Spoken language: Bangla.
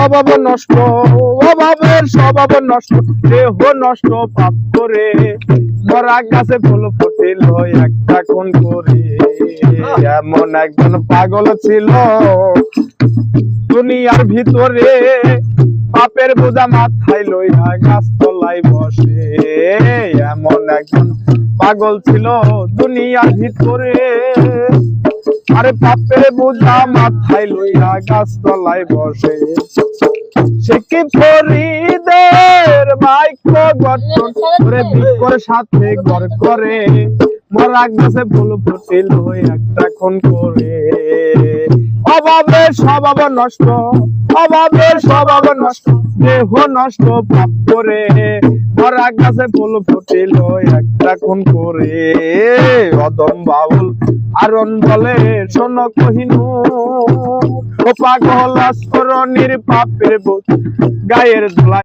স্বভাব নষ্ট, অভাবের স্বভাব নষ্ট, দেহ নষ্ট পাপ করে মরা গাছে ফুল ফুটিল একটা কোন করে। এমন একজন পাগল ছিল দুনিয়ার ভিতরে, পাপের বোঝা মাথায় লইয়া গাছ তলায় বসে। এমন একজন পাগল ছিল দুনিয়ার ভিতরে, আরে পাপের বোঝা মাথায় লইয়া গাছ তলায় বসে। সে কি ফরিদের বাক্য গঠন করে বিকর সাথে ঘর করে মরা গাছে ফুল ফুটিল একটা কোন করে। অভাবের স্বভাব নষ্ট, অভাবের স্বভাব নষ্ট, দেহ নষ্ট পাপ করে মরা গাছে ফুল ফুটিল একটা কোন করে। অদম বাউল আরন বলে শোন কহিনু, ও পাগল আস্তরণীর পাপের বোঝ গায়ের ধুলা